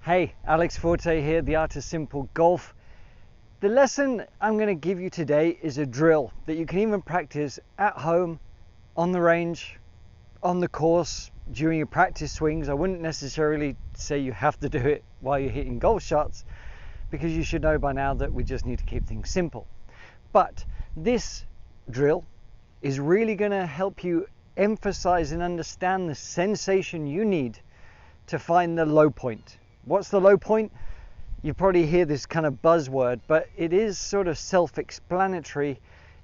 Hey, Alex Forte here, The Art of Simple Golf. The lesson I'm going to give you today is a drill that you can even practice at home, on the range, on the course, during your practice swings. I wouldn't necessarily say you have to do it while you're hitting golf shots, because you should know by now that we just need to keep things simple. But this drill is really going to help you emphasize and understand the sensation you need to find the low point. What's the low point? You probably hear this kind of buzzword, but it is sort of self-explanatory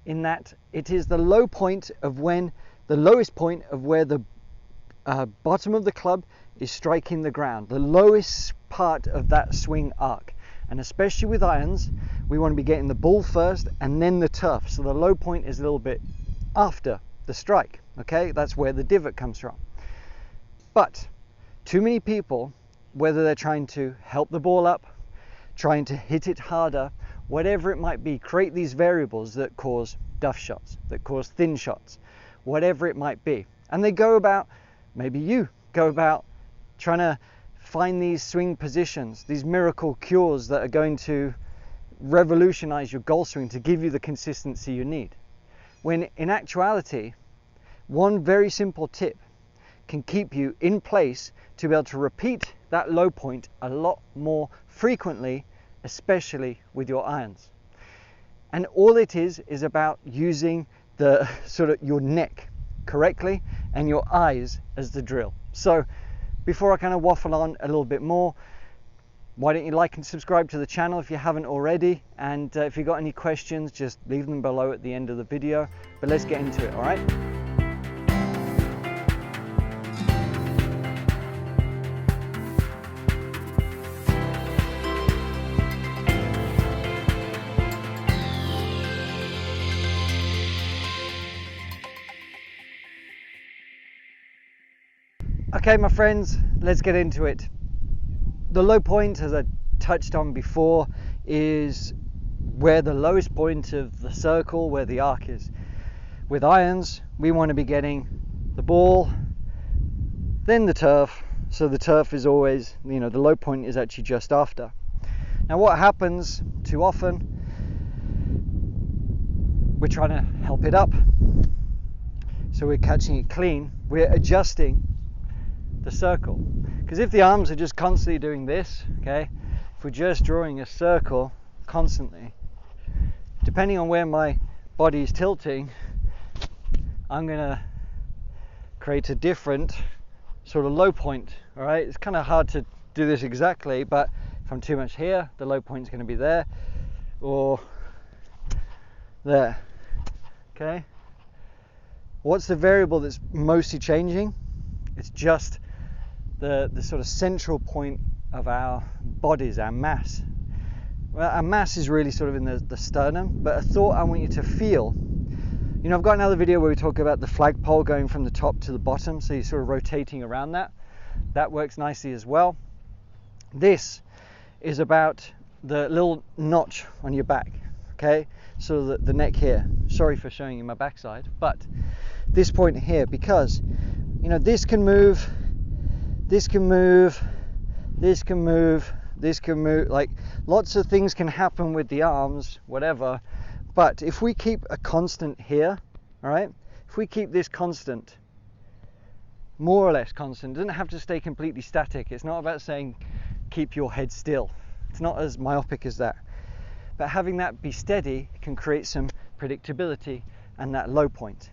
in that it is the low point of when, the lowest point of where the bottom of the club is striking the ground, the lowest part of that swing arc. And especially with irons, we want to be getting the ball first and then the turf. So the low point is a little bit after the strike, okay? That's where the divot comes from. But too many people, whether they're trying to help the ball up, trying to hit it harder, whatever it might be, create these variables that cause duff shots, that cause thin shots, whatever it might be. And they go about, maybe you go about trying to find these swing positions, these miracle cures that are going to revolutionize your golf swing to give you the consistency you need. When in actuality, one very simple tip can keep you in place to be able to repeat that low point a lot more frequently, especially with your irons. And all it is about using the sort of your neck correctly and your eyes as the drill. So before I kind of waffle on a little bit more, why don't you like and subscribe to the channel if you haven't already, and if you've got any questions, just leave them below at the end of the video. But let's get into it, all right? Okay, my friends, let's get into it. The low point, as I touched on before, is where the lowest point of the circle, where the arc is. With irons, we want to be getting the ball, then the turf. So the turf is always, the low point is actually just after. Now what happens too often, we're trying to help it up. So we're catching it clean, we're adjusting the circle, because if the arms are just constantly doing this, okay, if we're just drawing a circle constantly, depending on where my body is tilting, I'm gonna create a different sort of low point. All right, it's kind of hard to do this exactly, but if I'm too much here, the low point is going to be there or there. Okay, what's the variable that's mostly changing? It's just the sort of central point of our bodies, our mass. Well, our mass is really sort of in the sternum, but a thought I want you to feel, I've got another video where we talk about the flagpole going from the top to the bottom, so you're sort of rotating around that. That works nicely as well. This is about the little notch on your back, okay? So the neck here. Sorry for showing you my backside, but this point here, because this can move, this can move, this can move, this can move, like lots of things can happen with the arms, whatever. But if we keep a constant here, all right, if we keep this constant, more or less constant, it doesn't have to stay completely static. It's not about saying keep your head still. It's not as myopic as that. But having that be steady can create some predictability and that low point.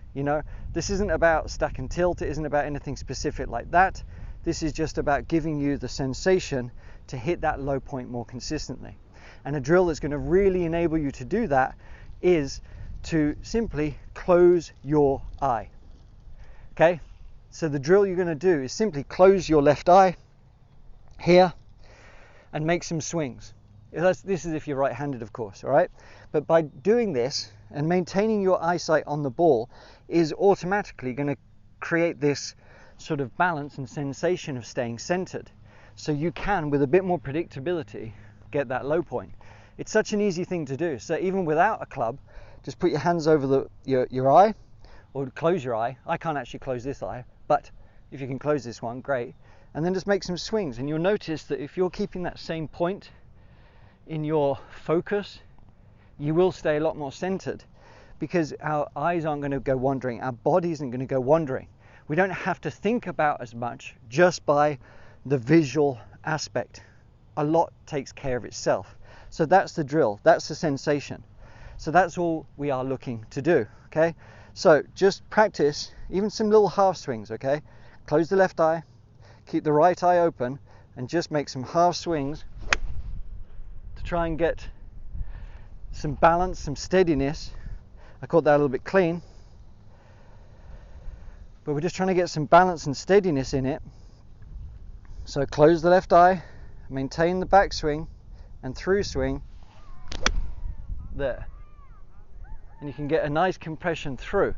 This isn't about stack and tilt, it isn't about anything specific like that. This is just about giving you the sensation to hit that low point more consistently. And a drill that's going to really enable you to do that is to simply close your eye. Okay, so the drill you're going to do is simply close your left eye here and make some swings. This is if you're right-handed, of course, all right? But by doing this and maintaining your eyesight on the ball is automatically going to create this sort of balance and sensation of staying centered. So you can, with a bit more predictability, get that low point. It's such an easy thing to do. So even without a club, just put your hands over your eye, or close your eye. I can't actually close this eye, but if you can close this one, great. and then just make some swings. And you'll notice that if you're keeping that same point in your focus, you will stay a lot more centered, because our eyes aren't going to go wandering, our body isn't going to go wandering. We don't have to think about as much just by the visual aspect. A lot takes care of itself. So that's the drill, that's the sensation. So that's all we are looking to do, okay? So just practice even some little half swings, okay? Close the left eye, keep the right eye open, and just make some half swings to try and get some balance, some steadiness. I caught that a little bit clean, but we're just trying to get some balance and steadiness in it. So close the left eye, maintain the backswing and through swing there, and you can get a nice compression through,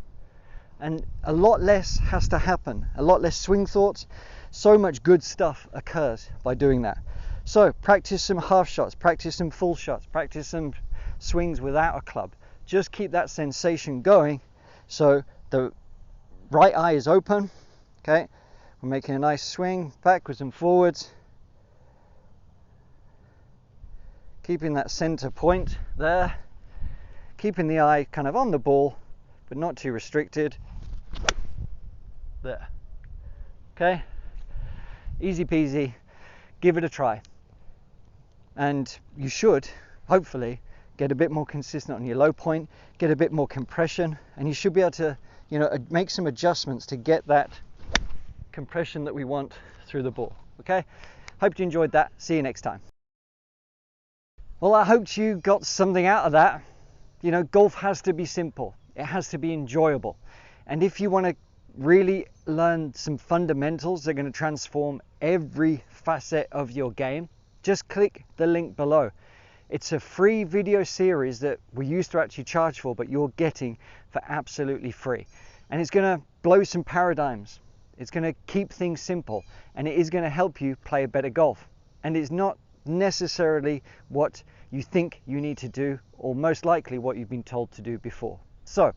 and a lot less has to happen, a lot less swing thoughts. So much good stuff occurs by doing that. So practice some half shots, practice some full shots, practice some swings without a club. Just keep that sensation going. So the right eye is open, okay? We're making a nice swing backwards and forwards, keeping that center point there, keeping the eye kind of on the ball but not too restricted there. Okay, easy peasy. Give it a try, and you should hopefully get a bit more consistent on your low point, get a bit more compression, and you should be able to, you know, make some adjustments to get that compression that we want through the ball. Okay, hope you enjoyed that. See you next time. Well, I hoped you got something out of that. You know, golf has to be simple, it has to be enjoyable, and if you want to really learn some fundamentals that are going to transform every facet of your game, just click the link below. It's a free video series that we used to actually charge for, but you're getting for absolutely free. And it's going to blow some paradigms. It's going to keep things simple, and it is going to help you play a better golf. And it's not necessarily what you think you need to do, or most likely what you've been told to do before. So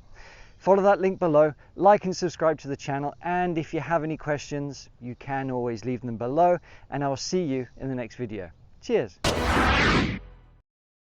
follow that link below, like and subscribe to the channel, and if you have any questions, you can always leave them below, and I'll see you in the next video. Cheers.